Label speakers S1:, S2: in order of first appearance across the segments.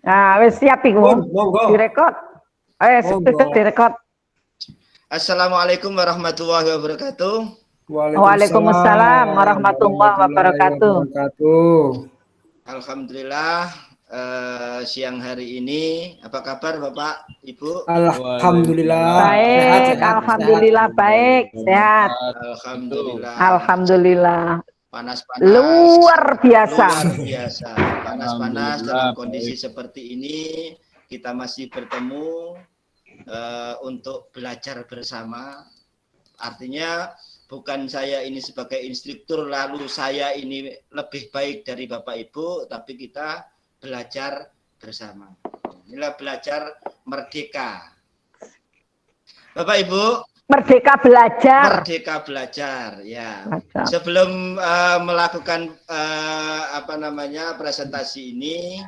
S1: Nah, wis siap iku. Direkod. Sudah direkod.
S2: Assalamualaikum warahmatullahi wabarakatuh.
S1: Waalaikumsalam warahmatullahi wabarakatuh.
S2: Alhamdulillah, siang hari ini apa kabar Bapak Ibu?
S3: Alhamdulillah.
S1: Baik, alhamdulillah baik, sehat.
S2: Alhamdulillah.
S1: Alhamdulillah.
S2: Panas-panas.
S1: Luar biasa.
S2: Luar biasa. Panas-panas dalam kondisi seperti ini kita masih bertemu untuk belajar bersama. Artinya bukan saya ini sebagai instruktur lalu saya ini lebih baik dari Bapak Ibu, tapi kita belajar bersama. Inilah belajar merdeka. Bapak Ibu,
S1: merdeka belajar.
S2: Merdeka belajar, ya.
S1: Belajar.
S2: Sebelum melakukan presentasi ini,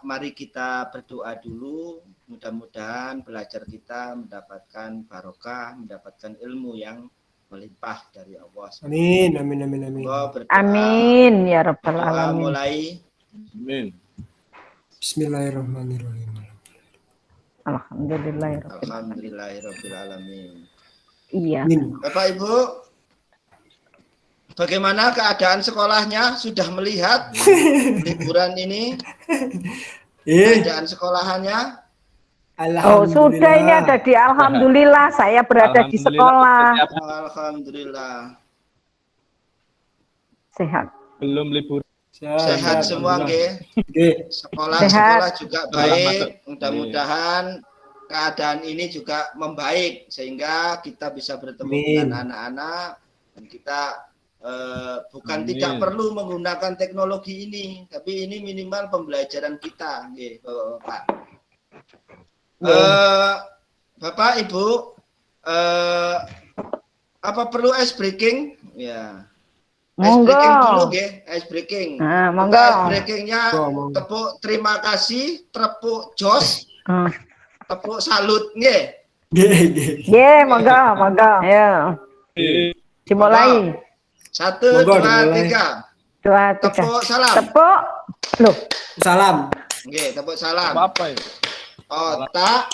S2: mari kita berdoa dulu. Mudah-mudahan belajar kita mendapatkan barokah, mendapatkan ilmu yang melimpah dari Allah.
S3: Amin, amin, amin, amin.
S1: Amin ya rabbal alamin.
S2: Mulai.
S4: Amin.
S3: Bismillahirrahmanirrahim.
S2: Alhamdulillahirabbil alamin.
S1: Iya.
S2: Bapak Ibu, bagaimana keadaan sekolahnya? Sudah melihat liburan ini? Keadaan sekolahannya?
S1: Oh, sudah ini ada di alhamdulillah, saya berada di sekolah.
S2: Alhamdulillah.
S1: Sehat.
S4: Belum libur.
S2: Sehat semua, nggih. Sekolah juga baik. Mudah-mudahan keadaan ini juga membaik sehingga kita bisa bertemu dengan anak-anak dan kita tidak perlu menggunakan teknologi ini, tapi ini minimal pembelajaran kita, nggih, Pak. Bapak Ibu, apa perlu ice breaking? Ya. Ice breaking dulu, nggih, ice breaking.
S1: Monggo.
S2: Ice breakingnya tepuk terima kasih, tepuk jos, tepuk salut, nggih.
S1: Nggih, monggo. Ya. Dimulai.
S2: 1, 2, 3. Tepuk salam.
S1: Tepuk. Loh.
S3: Salam.
S2: Nggih, tepuk salam.
S4: Apa itu?
S2: Otak.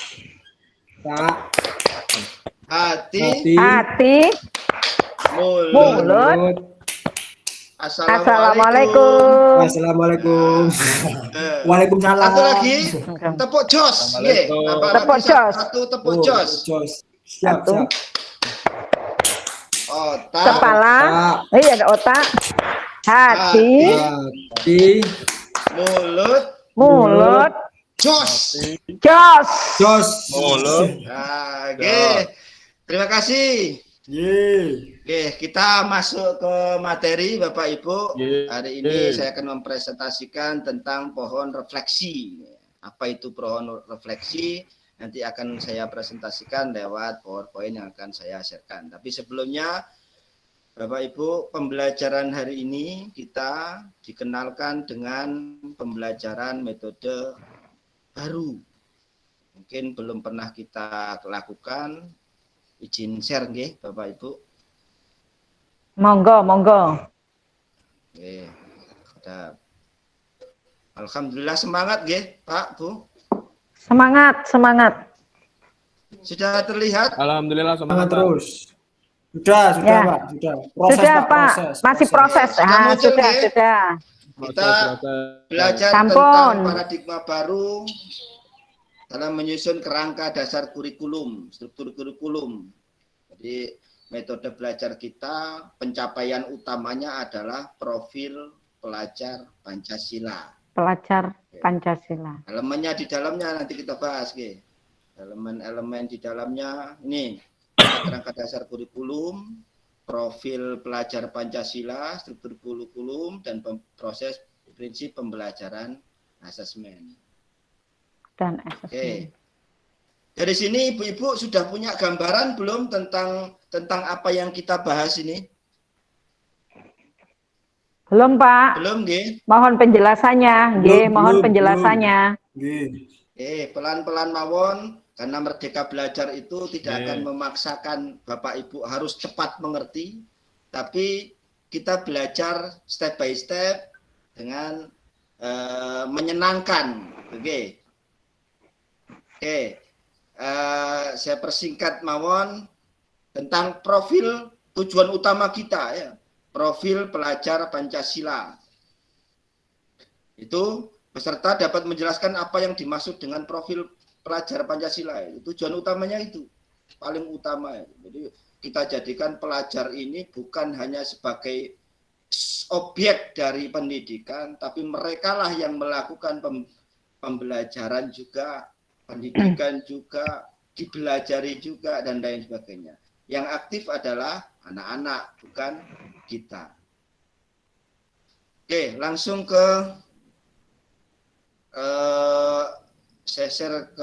S2: Hati. Mulut.
S1: Assalamualaikum.
S3: Waalaikumsalam.
S2: Satu lagi, tepuk jos.
S1: Tepuk jos.
S2: Satu tepuk jos.
S3: Siap.
S2: Otak.
S1: Kepala. Iya, ada otak. Hati. Mulut.
S2: Jos.
S4: Mulut.
S2: Terima kasih. Oke, kita masuk ke materi Bapak Ibu. Hari ini saya akan mempresentasikan tentang pohon refleksi. Apa itu pohon refleksi? Nanti akan saya presentasikan lewat PowerPoint yang akan saya sharekan. Tapi sebelumnya, Bapak Ibu, pembelajaran hari ini kita dikenalkan dengan pembelajaran metode baru. Mungkin belum pernah kita lakukan. Izin share nggih, Bapak Ibu.
S1: Monggo.
S2: Oke. Alhamdulillah, semangat nggih, Pak, Bu.
S1: Semangat.
S2: Sudah terlihat?
S4: Alhamdulillah, semangat
S3: terus. Sudah,
S1: ya.
S3: Pak.
S1: Sudah, Pak. Masih proses. Sudah.
S2: Kita belajar tentang paradigma baru dalam menyusun kerangka dasar kurikulum, struktur kurikulum. Jadi metode belajar kita, pencapaian utamanya adalah profil pelajar Pancasila. Elemennya di dalamnya nanti kita bahas, Ge. Elemen-elemen di dalamnya ini kerangka dasar kurikulum, profil pelajar Pancasila, struktur kurikulum, dan proses prinsip pembelajaran asesmen. Oke. Dari sini Ibu-ibu sudah punya gambaran belum tentang apa yang kita bahas ini?
S1: Belum, Pak.
S2: Belum, nggih.
S1: Mohon penjelasannya, nggih, penjelasannya.
S2: Pelan-pelan mawon, karena merdeka belajar itu tidak akan memaksakan Bapak Ibu harus cepat mengerti, tapi kita belajar step by step dengan menyenangkan. Oke. Saya persingkat mawon tentang profil tujuan utama kita ya. Profil pelajar Pancasila. Itu peserta dapat menjelaskan apa yang dimaksud dengan profil pelajar Pancasila. Tujuan utamanya itu paling utama. Jadi kita jadikan pelajar ini bukan hanya sebagai objek dari pendidikan, tapi merekalah yang melakukan pembelajaran juga, pendidikan juga, dipelajari juga, dan lain sebagainya. Yang aktif adalah anak-anak, bukan kita. Oke, langsung ke saya share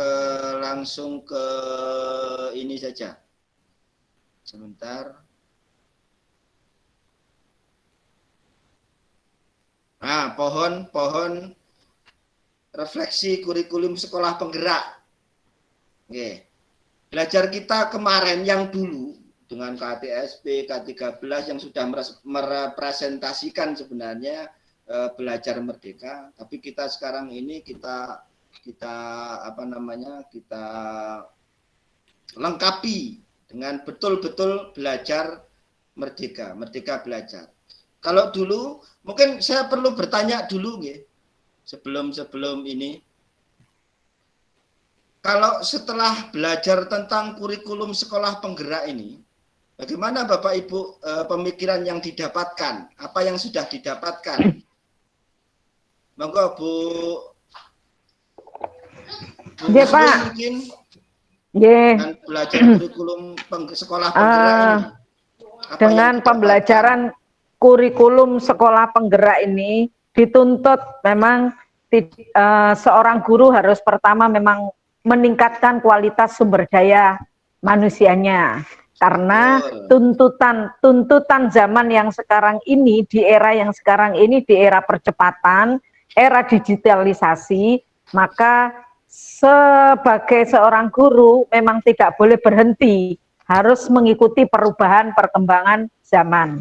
S2: langsung ke ini saja. Sebentar. Nah, pohon refleksi kurikulum sekolah penggerak. Oke. Belajar kita kemarin yang dulu dengan KTSP, K13 yang sudah merepresentasikan sebenarnya belajar merdeka, tapi kita sekarang ini kita lengkapi dengan betul-betul belajar merdeka belajar. Kalau dulu mungkin saya perlu bertanya dulu ya, sebelum ini. Kalau setelah belajar tentang kurikulum sekolah penggerak ini, bagaimana Bapak Ibu pemikiran yang didapatkan? Apa yang sudah didapatkan? Monggo Bu
S1: Ya, Pak.
S2: Mungkin
S1: dengan
S2: belajar kurikulum sekolah penggerak ini.
S1: Dengan pembelajaran kurikulum sekolah penggerak ini dituntut memang seorang guru harus pertama memang meningkatkan kualitas sumber daya manusianya, karena tuntutan zaman yang sekarang ini, di era yang sekarang ini, di era percepatan, era digitalisasi, maka sebagai seorang guru memang tidak boleh berhenti, harus mengikuti perubahan perkembangan zaman.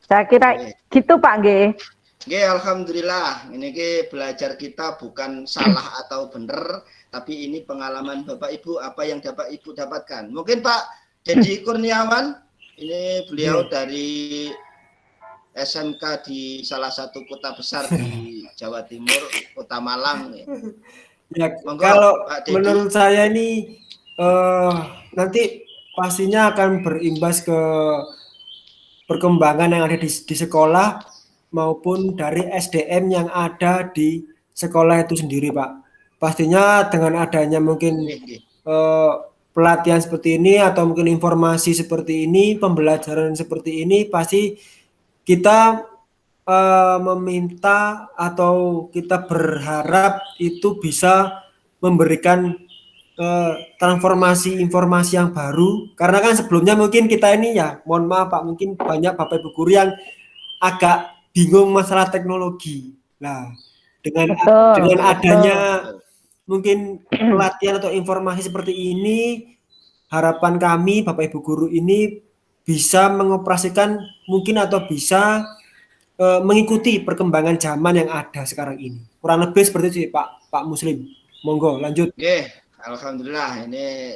S1: Saya kira gitu Pak G.
S2: Alhamdulillah, ini belajar kita bukan salah atau benar, tapi ini pengalaman Bapak Ibu, apa yang Bapak Ibu dapatkan. Mungkin Pak Dedi Kurniawan, ini beliau dari SMK di salah satu kota besar di Jawa Timur, Kota Malang.
S3: Ya, kalau menurut saya ini nanti pastinya akan berimbas ke perkembangan yang ada di sekolah maupun dari SDM yang ada di sekolah itu sendiri, Pak. Pastinya dengan adanya mungkin pelatihan seperti ini atau mungkin informasi seperti ini, pembelajaran seperti ini, pasti kita meminta atau kita berharap itu bisa memberikan transformasi informasi yang baru, karena kan sebelumnya mungkin kita ini ya, mohon maaf Pak, mungkin banyak Bapak Ibu guru yang agak bingung masalah teknologi. Nah, dengan adanya mungkin pelatihan atau informasi seperti ini, harapan kami Bapak Ibu guru ini bisa mengoperasikan mungkin atau bisa mengikuti perkembangan zaman yang ada sekarang ini. Kurang lebih seperti itu Pak Muslim. Monggo lanjut.
S2: Alhamdulillah, ini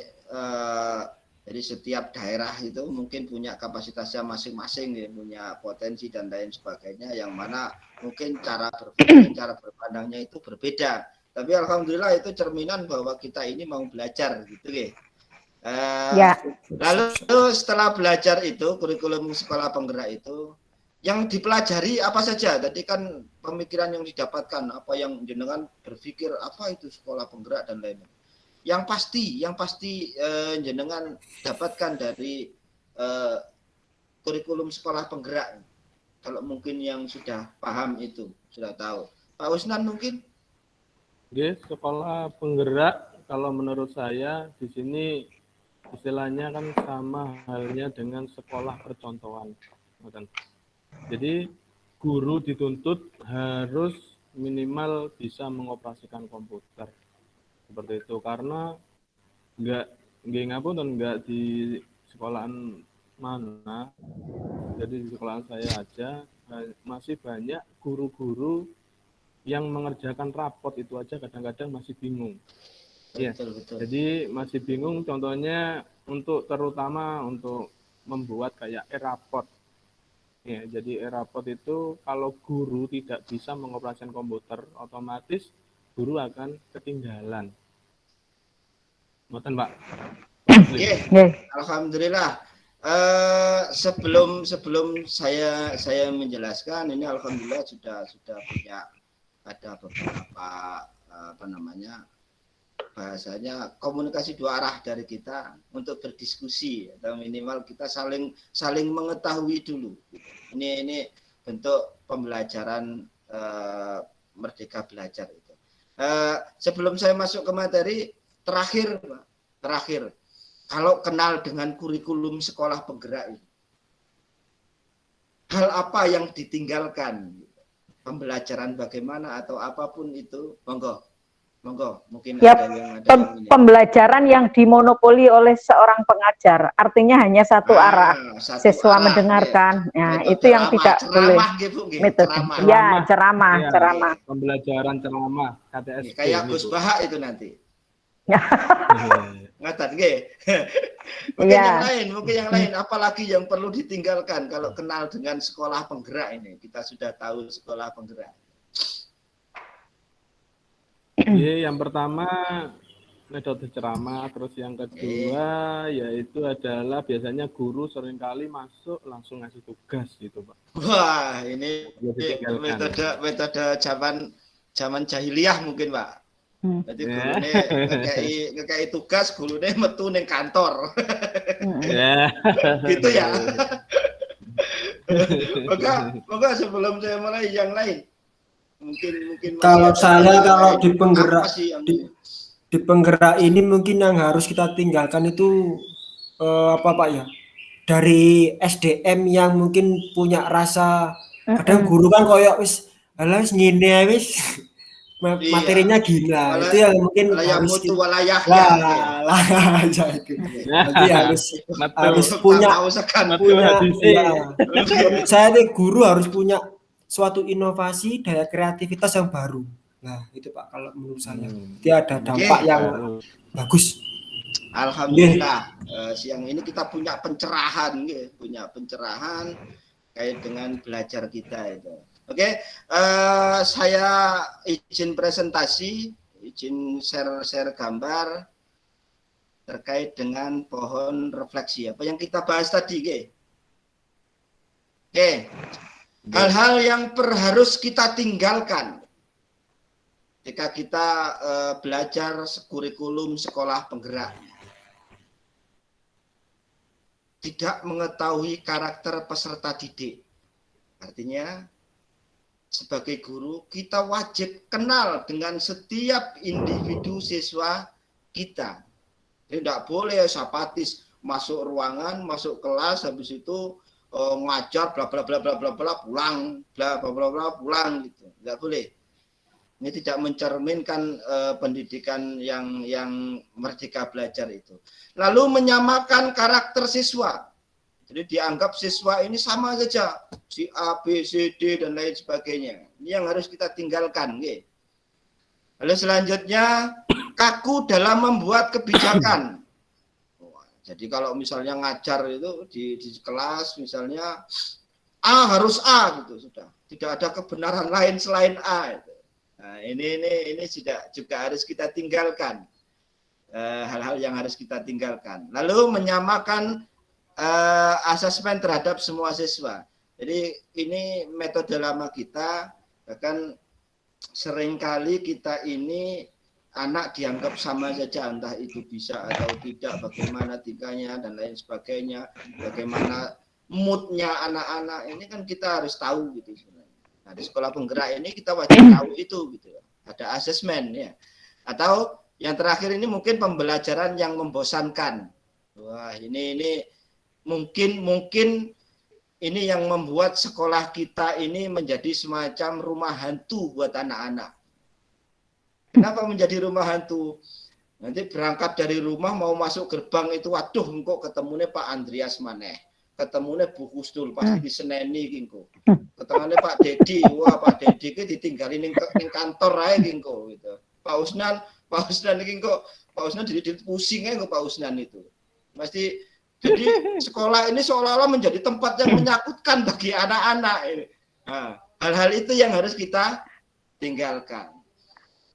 S2: jadi setiap daerah itu mungkin punya kapasitasnya masing-masing, ya, punya potensi dan lain sebagainya, yang mana mungkin cara berpikir, cara berpandangnya itu berbeda. Tapi alhamdulillah itu cerminan bahwa kita ini mau belajar, gitu ya. Lalu setelah belajar itu, kurikulum sekolah penggerak itu, yang dipelajari apa saja? Tadi kan pemikiran yang didapatkan, apa yang jenengan berpikir, apa itu sekolah penggerak dan lain-lain. Yang pasti jenengan dapatkan dari kurikulum sekolah penggerak. Kalau mungkin yang sudah paham itu, sudah tahu. Pak Usnan mungkin?
S4: Sekolah penggerak kalau menurut saya di sini istilahnya kan sama halnya dengan sekolah percontohan. Jadi guru dituntut harus minimal bisa mengoperasikan komputer. Seperti itu, karena nggak di sekolahan mana, jadi di sekolah saya aja masih banyak guru-guru yang mengerjakan rapot itu aja kadang-kadang masih bingung. Ya,
S2: Betul.
S4: jadi masih bingung contohnya terutama untuk membuat kayak e-raport. Ya, jadi e-raport itu kalau guru tidak bisa mengoperasikan komputer, otomatis guru akan ketinggalan. Ngoten, Pak.
S2: Alhamdulillah. Sebelum saya menjelaskan, ini alhamdulillah sudah punya ada beberapa bahasanya komunikasi dua arah dari kita untuk berdiskusi atau minimal kita saling mengetahui dulu. Ini bentuk pembelajaran Merdeka Belajar itu. Sebelum saya masuk ke materi, terakhir kalau kenal dengan kurikulum sekolah penggerak ini, hal apa yang ditinggalkan, pembelajaran bagaimana atau apapun itu, monggo mungkin
S1: ya,
S2: ada yang
S1: pembelajaran yang dimonopoli oleh seorang pengajar, artinya hanya satu arah, siswa mendengarkan. Ya, itu yang tidak boleh. Metode ceramah.
S4: Pembelajaran ceramah KTSP.
S2: Kayak Gus Bahak itu nanti. Ngatat nggih. Mungkin yang lain apalagi yang perlu ditinggalkan kalau kenal dengan sekolah penggerak ini. Kita sudah tahu sekolah penggerak.
S4: Yang pertama metode ceramah, terus yang kedua yaitu adalah biasanya guru seringkali masuk langsung ngasih tugas gitu, Pak.
S2: Wah, ini metode zaman jahiliyah mungkin, Pak. Jadi gurune ngekei tugas, gurune metu ning kantor. Gitu ya. Maka sebelum saya mulai yang lain, mungkin
S3: kalau di penggerak ini mungkin yang harus kita tinggalkan itu apa Pak ya, dari SDM yang mungkin punya rasa, kadang guru kan koyok wis ngene wis materinya gila, itu yang mungkin harus harus punya saya nih guru harus punya suatu inovasi, daya kreativitas yang baru. Nah, itu Pak kalau menurut saya. Dia ada dampak yang bagus.
S2: Alhamdulillah, siang ini kita punya pencerahan kait dengan belajar kita itu. Oke, saya izin presentasi, izin share gambar terkait dengan pohon refleksi. Apa yang kita bahas tadi, Oke. Hal-hal yang harus kita tinggalkan ketika kita belajar kurikulum sekolah penggerak. Tidak mengetahui karakter peserta didik. Artinya, sebagai guru, kita wajib kenal dengan setiap individu siswa kita. Jadi tidak boleh apatis masuk ruangan, masuk kelas, habis itu ngajar bla bla bla bla bla bla pulang bla bla bla bla pulang gitu, nggak boleh. Ini tidak mencerminkan pendidikan yang merdeka belajar itu. Lalu menyamakan karakter siswa, jadi dianggap siswa ini sama saja, si A, B, C, D dan lain sebagainya. Ini yang harus kita tinggalkan. Lalu selanjutnya kaku dalam membuat kebijakan. Jadi kalau misalnya ngajar itu di kelas misalnya A harus A gitu, sudah tidak ada kebenaran lain selain A. Gitu. Nah, ini juga harus kita tinggalkan, hal-hal yang harus kita tinggalkan. Lalu menyamakan asesmen terhadap semua siswa. Jadi ini metode lama kita, bahkan seringkali kita ini anak dianggap sama saja, entah itu bisa atau tidak, bagaimana tingkahnya dan lain sebagainya, bagaimana moodnya anak-anak ini kan kita harus tahu gitu sebenarnya. Nah, di sekolah penggerak ini kita wajib tahu itu gitu, ada asesmen ya. Atau yang terakhir ini mungkin pembelajaran yang membosankan. Wah ini mungkin ini yang membuat sekolah kita ini menjadi semacam rumah hantu buat anak-anak. Kenapa menjadi rumah hantu? Nanti berangkat dari rumah mau masuk gerbang itu, waduh, engkau ketemunya Pak Andreas maneh. ketemunya Bu Husnul pasti diseneni kingko. Ketengane Pak Dedi, wah Pak Dedi ki ditinggalin ning kantor ae kingko gitu. Pak Usnan kingko, Pak Usnan jadi pusing ae Pak Usnan itu. Pasti jadi sekolah ini seolah-olah menjadi tempat yang menyakutkan bagi anak-anak ini. Nah, hal-hal itu yang harus kita tinggalkan.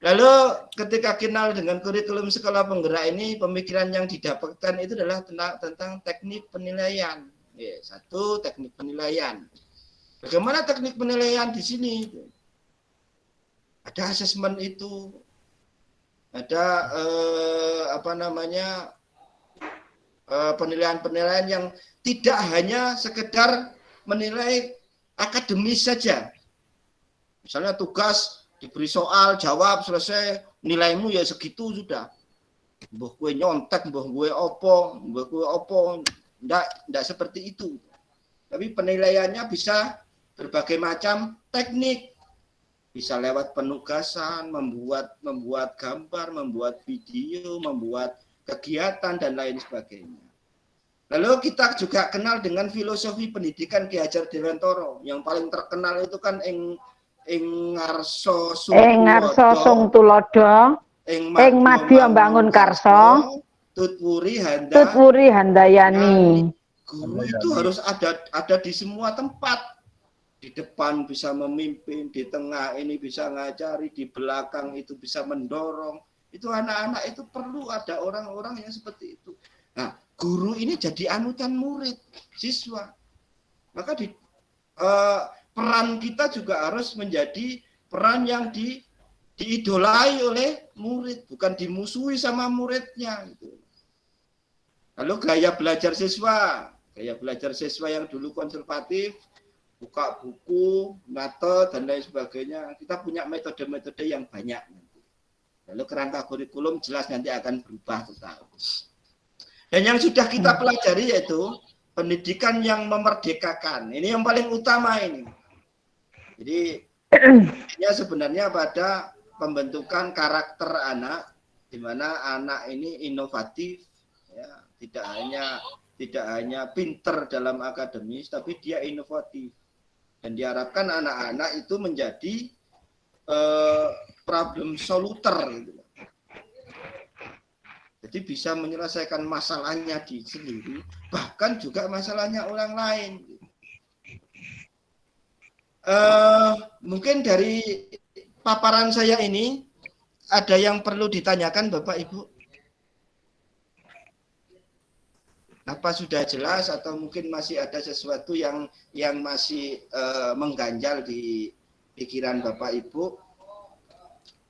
S2: Lalu ketika kenal dengan kurikulum sekolah penggerak ini, pemikiran yang didapatkan itu adalah tentang teknik penilaian. Ya, satu, teknik penilaian. Bagaimana teknik penilaian di sini? Ada asesmen itu, ada penilaian-penilaian yang tidak hanya sekedar menilai akademis saja. Misalnya tugas diberi soal, jawab, selesai, nilaimu ya segitu sudah. Mbah gue nyontek, mbah gue opo, enggak seperti itu. Tapi penilaiannya bisa berbagai macam teknik. Bisa lewat penugasan, membuat gambar, membuat video, membuat kegiatan dan lain sebagainya. Lalu kita juga kenal dengan filosofi pendidikan Ki Hajar Dewantara. Yang paling terkenal itu kan ing ngarso sung tulodo, ing madya mbangun karso, tutwuri handayani. Guru itu harus ada di semua tempat. Di depan bisa memimpin, di tengah ini bisa ngajari, di belakang itu bisa mendorong. Itu anak-anak itu perlu ada orang-orang yang seperti itu. Nah, guru ini jadi anutan murid, siswa. Maka peran kita juga harus menjadi peran yang diidolai oleh murid, bukan dimusuhi sama muridnya. Gitu. Lalu gaya belajar siswa yang dulu konservatif, buka buku, metode, dan lain sebagainya. Kita punya metode-metode yang banyak. Lalu kerangka kurikulum jelas nanti akan berubah total. Dan yang sudah kita pelajari yaitu pendidikan yang memerdekakan. Ini yang paling utama ini. Jadi ya sebenarnya pada pembentukan karakter anak, di mana anak ini inovatif, ya, tidak hanya pinter dalam akademis, tapi dia inovatif. Dan diharapkan anak-anak itu menjadi problem solver. Gitu. Jadi bisa menyelesaikan masalahnya di sendiri, bahkan juga masalahnya orang lain. Mungkin dari paparan saya ini ada yang perlu ditanyakan Bapak Ibu? Apa sudah jelas atau mungkin masih ada sesuatu yang masih mengganjal di pikiran Bapak Ibu?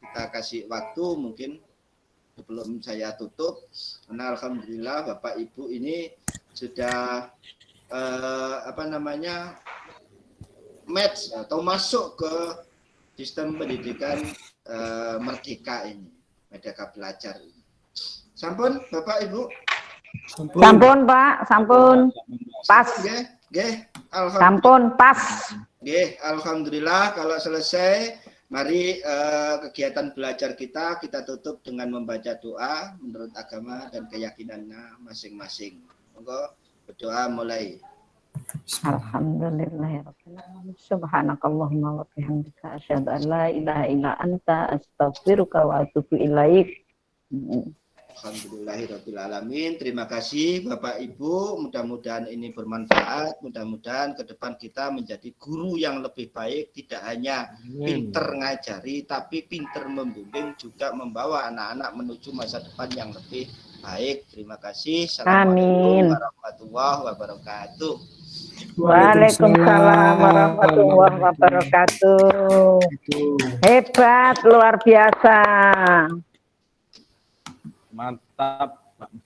S2: Kita kasih waktu mungkin sebelum saya tutup. Karena alhamdulillah Bapak Ibu ini sudah match atau masuk ke sistem pendidikan merdeka ini, merdeka belajar ini. Sampun Bapak Ibu?
S1: Sampun Pak, sampun. Pas. Sampun pas.
S2: Alhamdulillah kalau selesai, mari kegiatan belajar kita tutup dengan membaca doa menurut agama dan keyakinannya masing-masing. Monggo berdoa mulai.
S1: Alhamdulillahirabbil alamin. Subhanakallahumma wa bihamdika asyhadu an la ilaha illa anta astaghfiruka wa atubu ilaik.
S2: Alhamdulillahirabbil alamin. Terima kasih Bapak Ibu, mudah-mudahan ini bermanfaat, mudah-mudahan ke depan kita menjadi guru yang lebih baik, tidak hanya pinter ngajari tapi pinter membimbing, juga membawa anak-anak menuju masa depan yang lebih baik. Terima kasih. Assalamualaikum warahmatullahi wabarakatuh.
S1: Waalaikumsalam warahmatullahi wabarakatuh. Hebat, luar biasa.
S4: Mantap.